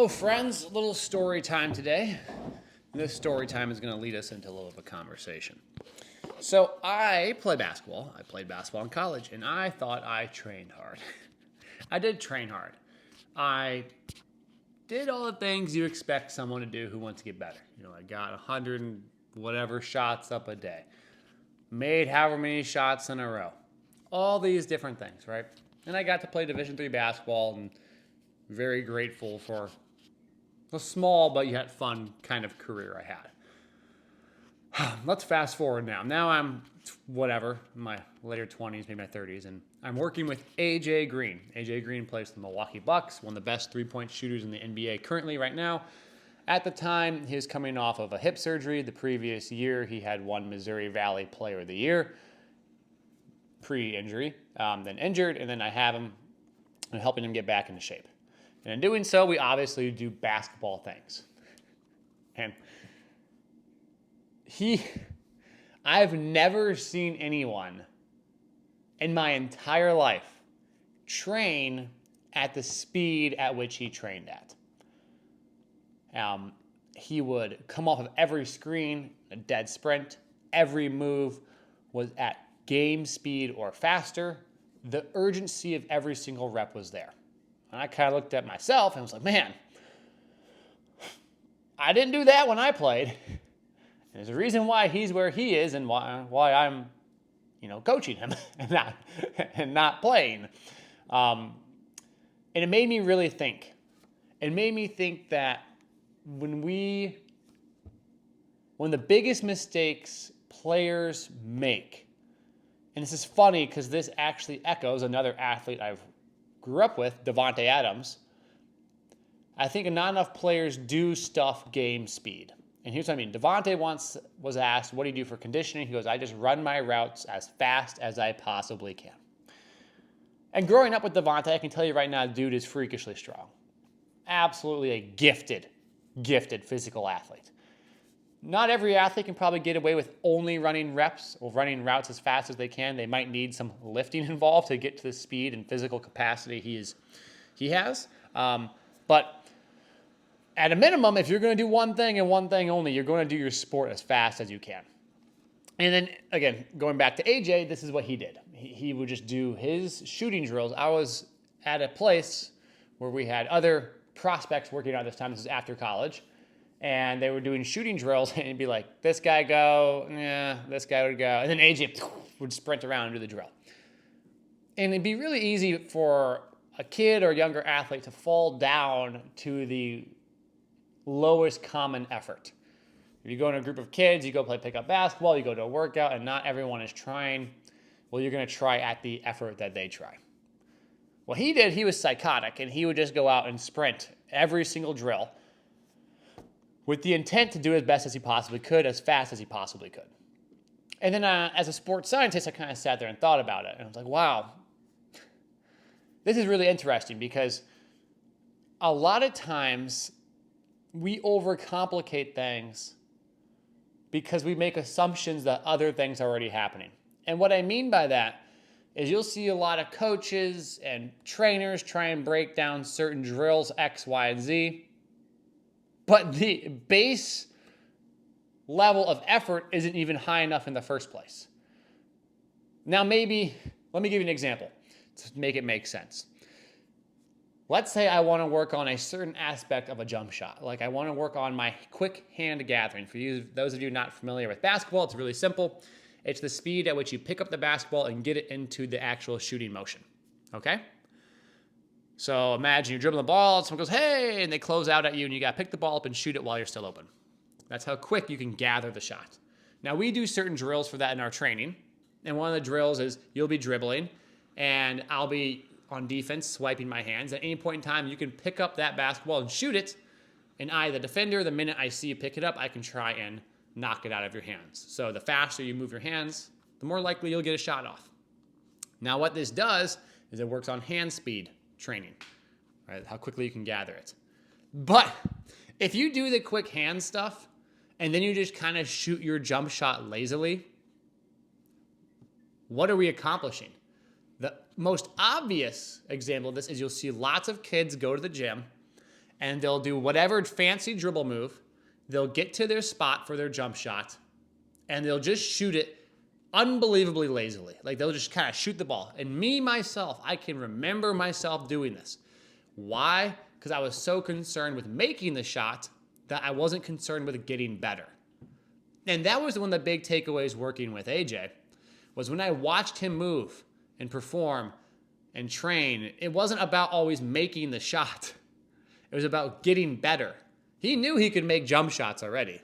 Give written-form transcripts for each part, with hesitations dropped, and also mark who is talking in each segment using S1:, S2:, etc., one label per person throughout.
S1: Hello, friends. A little story time today. This story time is going to lead us into a little of a conversation. So, I play basketball. I played basketball in college, and I thought I trained hard. I did train hard. I did all the things you expect someone to do who wants to get better. I got 100 and whatever shots up a day, made however many shots in a row, all these different things, right? And I got to play Division III basketball, and very grateful for a small but yet fun kind of career I had. Let's fast forward now. Now I'm whatever, in my later 20s, maybe my 30s, and I'm working with AJ Green. AJ Green plays for the Milwaukee Bucks, one of the best three-point shooters in the NBA currently right now. At the time, he was coming off of a hip surgery. The previous year, he had won Missouri Valley Player of the Year pre-injury, then injured, and then I have him and helping him get back into shape. And in doing so, we obviously do basketball things. And I've never seen anyone in my entire life train at the speed at which he trained at. He would come off of every screen, a dead sprint. Every move was at game speed or faster. The urgency of every single rep was there. And I kind of looked at myself and was like, man, I didn't do that when I played. And there's a reason why he's where he is and why I'm, coaching him and not playing. And it made me really think. It made me think that when the biggest mistakes players make, and this is funny because this actually echoes another athlete I've grew up with, Davante Adams. I think not enough players do stuff game speed. And here's what I mean. Davante once was asked, what do you do for conditioning? He goes, I just run my routes as fast as I possibly can. And growing up with Davante, I can tell you right now, the dude is freakishly strong. Absolutely a gifted physical athlete. Not every athlete can probably get away with only running reps or running routes as fast as they can. They might need some lifting involved to get to the speed and physical capacity he has. But at a minimum, if you're going to do one thing and one thing only, you're going to do your sport as fast as you can. And then, again, going back to AJ, this is what he did. He would just do his shooting drills. I was at a place where we had other prospects working out this time. This is after college. And they were doing shooting drills, and it'd be like, this guy go, yeah, this guy would go. And then AJ would sprint around and do the drill. And it'd be really easy for a kid or a younger athlete to fall down to the lowest common effort. If you go in a group of kids, you go play pickup basketball, you go to a workout, and not everyone is trying, well, you're going to try at the effort that they try. What he did, he was psychotic, and he would just go out and sprint every single drill with the intent to do as best as he possibly could, as fast as he possibly could. And then as a sports scientist, I kind of sat there and thought about it. And I was like, wow, this is really interesting because a lot of times we overcomplicate things because we make assumptions that other things are already happening. And what I mean by that is you'll see a lot of coaches and trainers try and break down certain drills, X, Y, and Z. But the base level of effort isn't even high enough in the first place. Now let me give you an example to make it make sense. Let's say I want to work on a certain aspect of a jump shot. Like I want to work on my quick hand gathering. For those of you not familiar with basketball, it's really simple. It's the speed at which you pick up the basketball and get it into the actual shooting motion. Okay? So imagine you're dribbling the ball, and someone goes, hey, and they close out at you, and you got to pick the ball up and shoot it while you're still open. That's how quick you can gather the shot. Now, we do certain drills for that in our training, and one of the drills is you'll be dribbling, and I'll be on defense swiping my hands. At any point in time, you can pick up that basketball and shoot it, and the defender, the minute I see you pick it up, I can try and knock it out of your hands. So the faster you move your hands, the more likely you'll get a shot off. Now, what this does is it works on hand speed training, right? How quickly you can gather it. But if you do the quick hand stuff and then you just kind of shoot your jump shot lazily, what are we accomplishing? The most obvious example of this is you'll see lots of kids go to the gym and they'll do whatever fancy dribble move. They'll get to their spot for their jump shot, and they'll just shoot it unbelievably lazily. Like they'll just kind of shoot the ball. And me, myself, I can remember myself doing this. Why? Because I was so concerned with making the shot that I wasn't concerned with getting better. And that was one of the big takeaways working with AJ, was when I watched him move and perform and train, it wasn't about always making the shot. It was about getting better. He knew he could make jump shots already.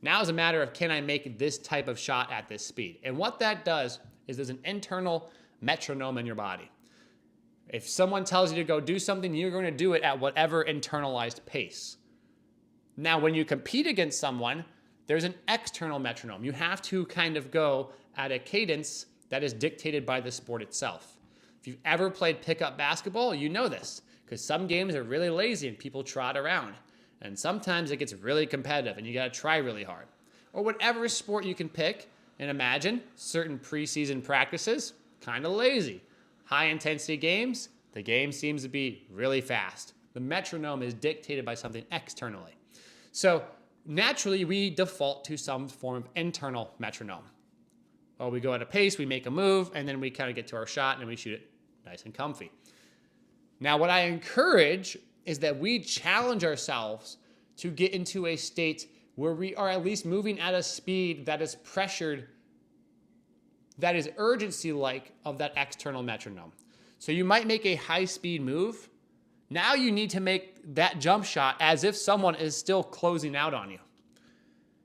S1: Now it's a matter of, can I make this type of shot at this speed? And what that does is there's an internal metronome in your body. If someone tells you to go do something, you're going to do it at whatever internalized pace. Now, when you compete against someone, there's an external metronome. You have to kind of go at a cadence that is dictated by the sport itself. If you've ever played pickup basketball, you know this, because some games are really lazy and people trot around. And sometimes it gets really competitive and you got to try really hard. Or whatever sport you can pick and imagine, certain preseason practices, kind of lazy. High intensity games, the game seems to be really fast. The metronome is dictated by something externally. So naturally, we default to some form of internal metronome. Well, we go at a pace, we make a move, and then we kind of get to our shot and we shoot it nice and comfy. Now, what I encourage is that we challenge ourselves to get into a state where we are at least moving at a speed that is pressured, that is urgency-like of that external metronome. So you might make a high-speed move. Now you need to make that jump shot as if someone is still closing out on you.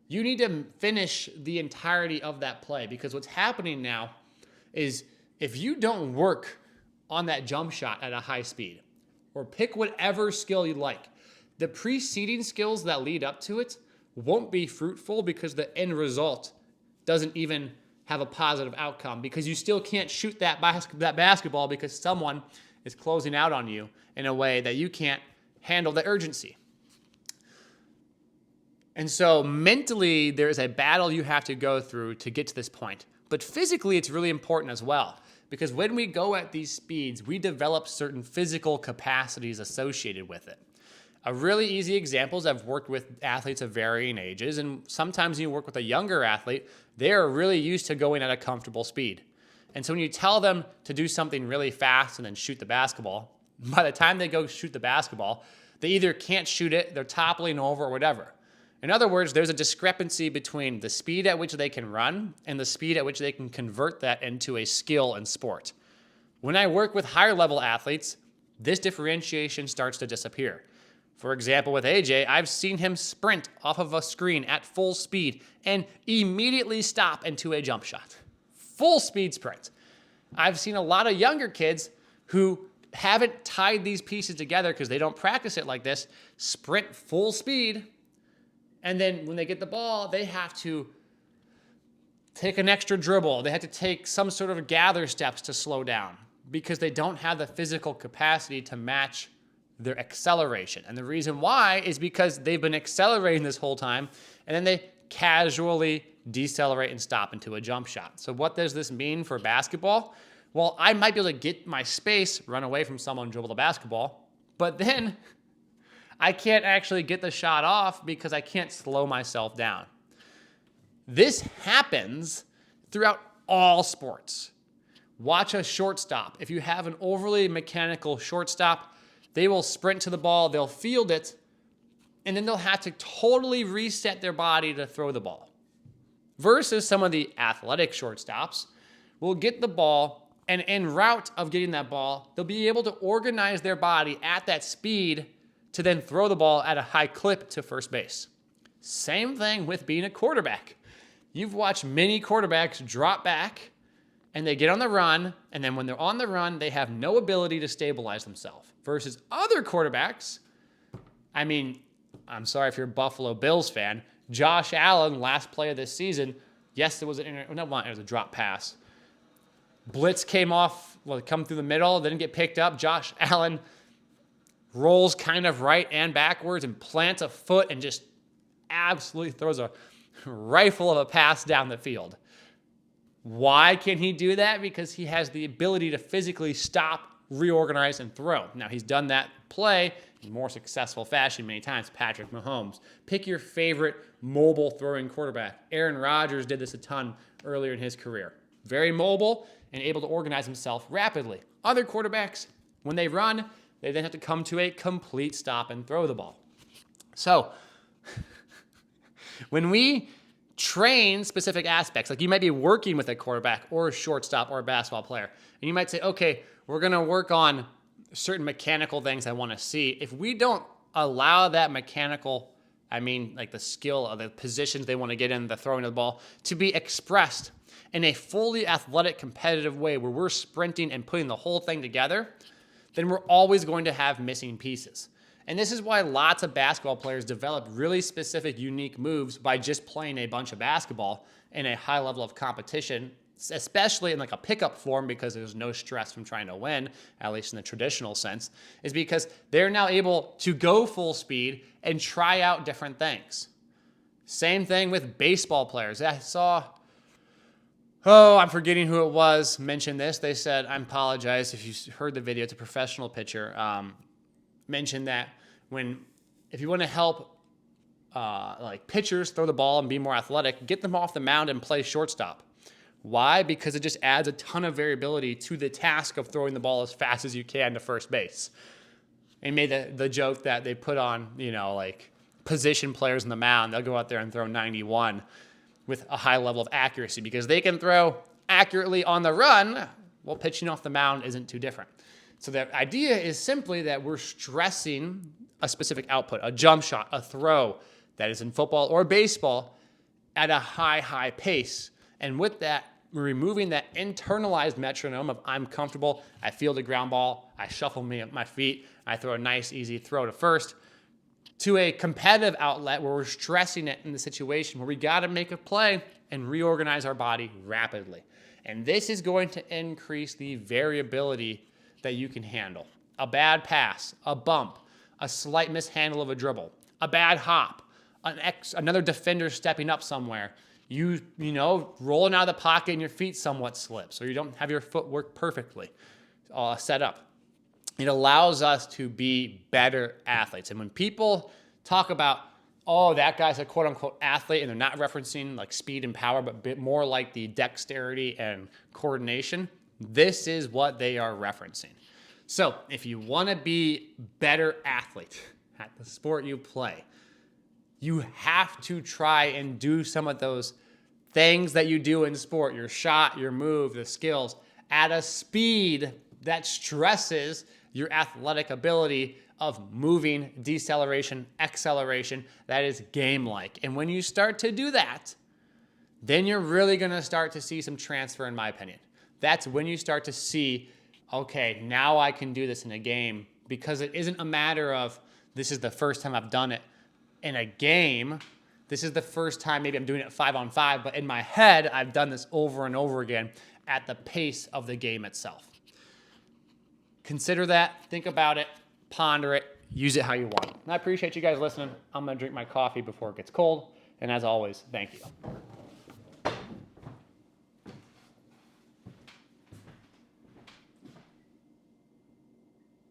S1: You need to finish the entirety of that play, because what's happening now is if you don't work on that jump shot at a high speed, or pick whatever skill you like, the preceding skills that lead up to it won't be fruitful because the end result doesn't even have a positive outcome, because you still can't shoot that basketball because someone is closing out on you in a way that you can't handle the urgency. And so mentally, there's a battle you have to go through to get to this point. But physically, it's really important as well, because when we go at these speeds, we develop certain physical capacities associated with it. A really easy example is I've worked with athletes of varying ages, and sometimes you work with a younger athlete, they're really used to going at a comfortable speed. And so when you tell them to do something really fast and then shoot the basketball, by the time they go shoot the basketball, they either can't shoot it, they're toppling over, or whatever. In other words, there's a discrepancy between the speed at which they can run and the speed at which they can convert that into a skill in sport. When I work with higher level athletes, this differentiation starts to disappear. For example, with AJ, I've seen him sprint off of a screen at full speed and immediately stop into a jump shot. Full speed sprint. I've seen a lot of younger kids who haven't tied these pieces together because they don't practice it like this, sprint full speed, and then when they get the ball, they have to take an extra dribble. They have to take some sort of gather steps to slow down because they don't have the physical capacity to match their acceleration. And the reason why is because they've been accelerating this whole time, and then they casually decelerate and stop into a jump shot. So what does this mean for basketball? Well, I might be able to get my space, run away from someone, dribble the basketball, but then I can't actually get the shot off because I can't slow myself down. This happens throughout all sports. Watch a shortstop. If you have an overly mechanical shortstop, they will sprint to the ball, they'll field it, and then they'll have to totally reset their body to throw the ball. Versus some of the athletic shortstops will get the ball, and en route of getting that ball, they'll be able to organize their body at that speed to then throw the ball at a high clip to first base. Same thing with being a quarterback. You've watched many quarterbacks drop back and they get on the run, and then when they're on the run, they have no ability to stabilize themselves. Versus other quarterbacks, I'm sorry if you're a Buffalo Bills fan, Josh Allen, last play of this season, yes, it was it was a drop pass. Blitz came off, come through the middle, didn't get picked up. Josh Allen rolls kind of right and backwards and plants a foot and just absolutely throws a rifle of a pass down the field. Why can he do that? Because he has the ability to physically stop reorganize, and throw. Now, he's done that play in more successful fashion many times. Patrick Mahomes. Pick your favorite mobile throwing quarterback. Aaron Rodgers did this a ton earlier in his career. Very mobile and able to organize himself rapidly. Other quarterbacks, when they run, they then have to come to a complete stop and throw the ball. So, when we train specific aspects, like you might be working with a quarterback or a shortstop or a basketball player, and you might say, okay, we're going to work on certain mechanical things I want to see. If we don't allow that mechanical, like the skill of the positions they want to get in, the throwing of the ball, to be expressed in a fully athletic, competitive way where we're sprinting and putting the whole thing together, then we're always going to have missing pieces. And this is why lots of basketball players develop really specific, unique moves by just playing a bunch of basketball in a high level of competition, especially in like a pickup form because there's no stress from trying to win, at least in the traditional sense, is because they're now able to go full speed and try out different things. Same thing with baseball players. I saw, I'm forgetting who it was, mentioned this. They said, I apologize if you heard the video, it's a professional pitcher, mentioned that if you want to help pitchers throw the ball and be more athletic, get them off the mound and play shortstop. Why? Because it just adds a ton of variability to the task of throwing the ball as fast as you can to first base. And made the joke that they put on, position players in the mound. They'll go out there and throw 91 with a high level of accuracy because they can throw accurately on the run. Well, pitching off the mound isn't too different. So the idea is simply that we're stressing a specific output, a jump shot, a throw that is in football or baseball at a high pace. And with that, we're removing that internalized metronome of I'm comfortable, I feel the ground ball, I shuffle my feet, I throw a nice, easy throw to first, to a competitive outlet where we're stressing it in the situation where we got to make a play and reorganize our body rapidly. And this is going to increase the variability that you can handle. A bad pass, a bump, a slight mishandle of a dribble, a bad hop, another defender stepping up somewhere, you rolling out of the pocket and your feet somewhat slip, so you don't have your footwork perfectly set up. It allows us to be better athletes. And when people talk about, that guy's a quote-unquote athlete, and they're not referencing like speed and power, but a bit more like the dexterity and coordination, this is what they are referencing. So if you want to be better athlete at the sport you play, you have to try and do some of those things that you do in sport, your shot, your move, the skills, at a speed that stresses your athletic ability of moving, deceleration, acceleration, that is game-like. And when you start to do that, then you're really going to start to see some transfer, in my opinion. That's when you start to see, okay, now I can do this in a game, because it isn't a matter of this is the first time I've done it in a game. This is the first time maybe I'm doing it 5-on-5, but in my head, I've done this over and over again at the pace of the game itself. Consider that, think about it, ponder it, use it how you want. And I appreciate you guys listening. I'm going to drink my coffee before it gets cold. And as always, thank you.